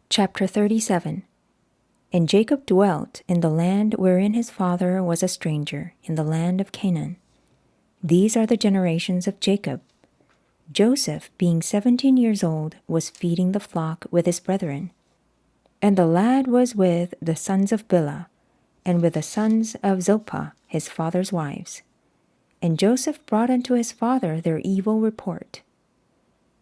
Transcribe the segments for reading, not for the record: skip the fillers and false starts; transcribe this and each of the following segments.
Chapter 37. And Jacob dwelt in the land wherein his father was a stranger, in the land of Canaan. These are the generations of Jacob. Joseph, being 17 years old, was feeding the flock with his brethren. And the lad was with the sons of Bilhah, and with the sons of Zilpah, his father's wives. And Joseph brought unto his father their evil report.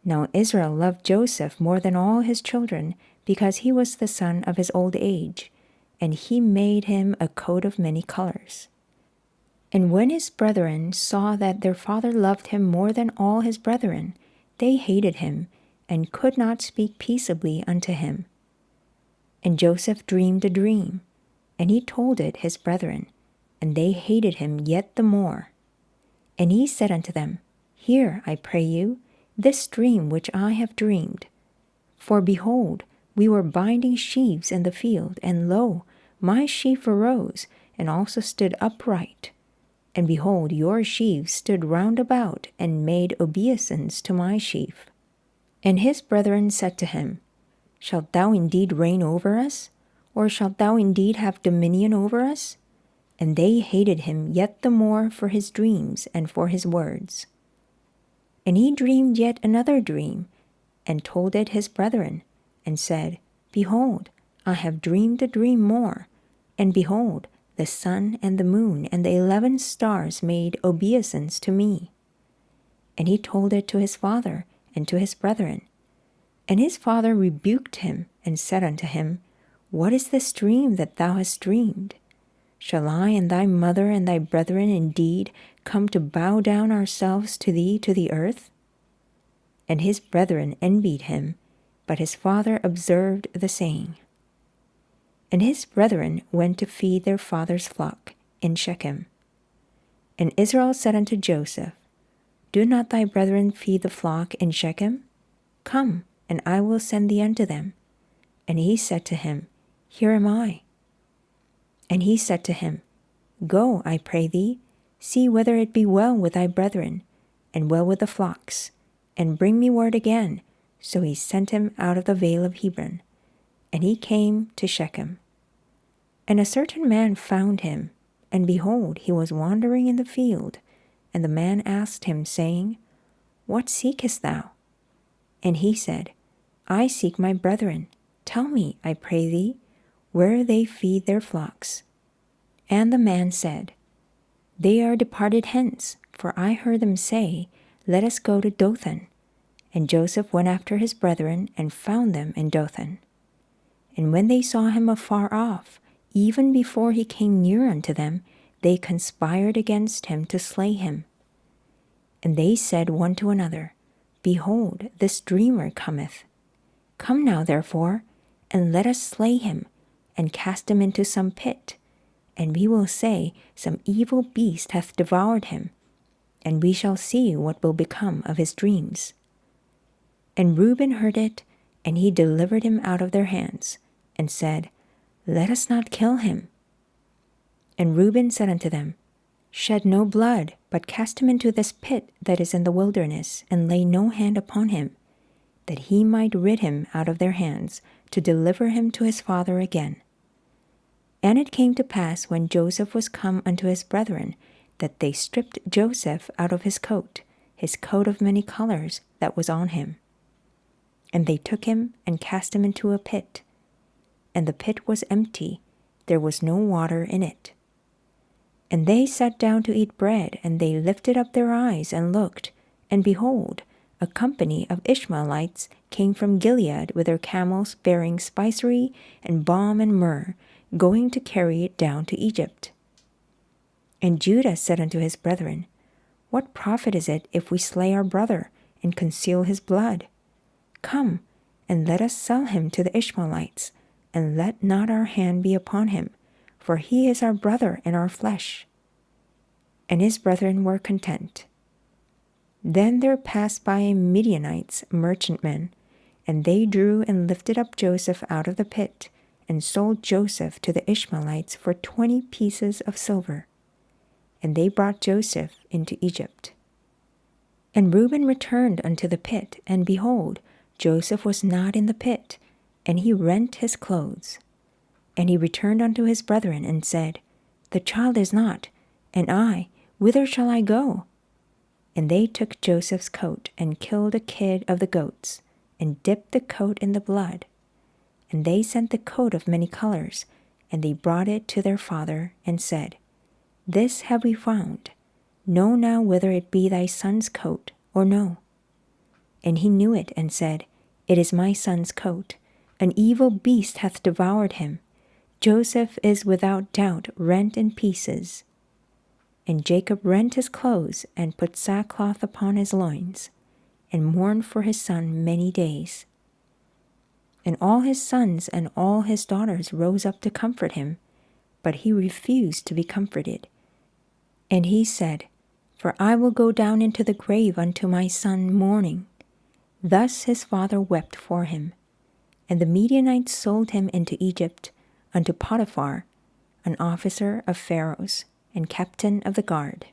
Now Israel loved Joseph more than all his children, because he was the son of his old age, and he made him a coat of many colors. And when his brethren saw that their father loved him more than all his brethren, they hated him, and could not speak peaceably unto him. And Joseph dreamed a dream, and he told it his brethren, and they hated him yet the more. And he said unto them, Hear, I pray you, this dream which I have dreamed. For behold, we were binding sheaves in the field, and lo, my sheaf arose, and also stood upright. And behold, your sheaves stood round about, and made obeisance to my sheaf. And his brethren said to him, Shalt thou indeed reign over us? Or shalt thou indeed have dominion over us? And they hated him yet the more for his dreams and for his words. And he dreamed yet another dream, and told it his brethren, and said, Behold, I have dreamed a dream more, and behold, the sun and the moon and the 11 stars made obeisance to me. And he told it to his father and to his brethren. And his father rebuked him, and said unto him, What is this dream that thou hast dreamed? Shall I and thy mother and thy brethren indeed come to bow down ourselves to thee to the earth? And his brethren envied him, but his father observed the saying. And his brethren went to feed their father's flock in Shechem. And Israel said unto Joseph, Do not thy brethren feed the flock in Shechem? Come, and I will send thee unto them. And he said to him, Here am I. And he said to him, Go, I pray thee, see whether it be well with thy brethren, and well with the flocks, and bring me word again. So he sent him out of the vale of Hebron, and he came to Shechem. And a certain man found him, and behold, he was wandering in the field. And the man asked him, saying, What seekest thou? And he said, I seek my brethren. Tell me, I pray thee, where they feed their flocks. And the man said, They are departed hence, for I heard them say, Let us go to Dothan. And Joseph went after his brethren, and found them in Dothan. And when they saw him afar off, even before he came near unto them, they conspired against him to slay him. And they said one to another, Behold, this dreamer cometh. Come now, therefore, and let us slay him, and cast him into some pit, and we will say, Some evil beast hath devoured him, and we shall see what will become of his dreams. And Reuben heard it, and he delivered him out of their hands, and said, Let us not kill him. And Reuben said unto them, Shed no blood, but cast him into this pit that is in the wilderness, and lay no hand upon him, that he might rid him out of their hands, to deliver him to his father again. And it came to pass, when Joseph was come unto his brethren, that they stripped Joseph out of his coat of many colors that was on him. And they took him, and cast him into a pit. And the pit was empty, there was no water in it. And they sat down to eat bread, and they lifted up their eyes, and looked, and behold, a company of Ishmaelites came from Gilead with their camels bearing spicery, and balm, and myrrh, going to carry it down to Egypt. And Judah said unto his brethren, What profit is it if we slay our brother, and conceal his blood? Come, and let us sell him to the Ishmaelites, and let not our hand be upon him, for he is our brother and our flesh. And his brethren were content. Then there passed by Midianites merchantmen, and they drew and lifted up Joseph out of the pit, and sold Joseph to the Ishmaelites for 20 pieces of silver. And they brought Joseph into Egypt. And Reuben returned unto the pit, and behold, Joseph was not in the pit, And he rent his clothes. And he returned unto his brethren, and said, The child is not, and I, whither shall I go? And they took Joseph's coat, and killed a kid of the goats, and dipped the coat in the blood. And they sent the coat of many colors, and they brought it to their father, and said, This have we found. Know now whether it be thy son's coat, or no. And he knew it, and said, It is my son's coat. An evil beast hath devoured him. Joseph is without doubt rent in pieces. And Jacob rent his clothes, and put sackcloth upon his loins, and mourned for his son many days. And all his sons and all his daughters rose up to comfort him, but he refused to be comforted. And he said, For I will go down into the grave unto my son mourning. Thus his father wept for him. And the Midianites sold him into Egypt, unto Potiphar, an officer of Pharaoh's, and captain of the guard.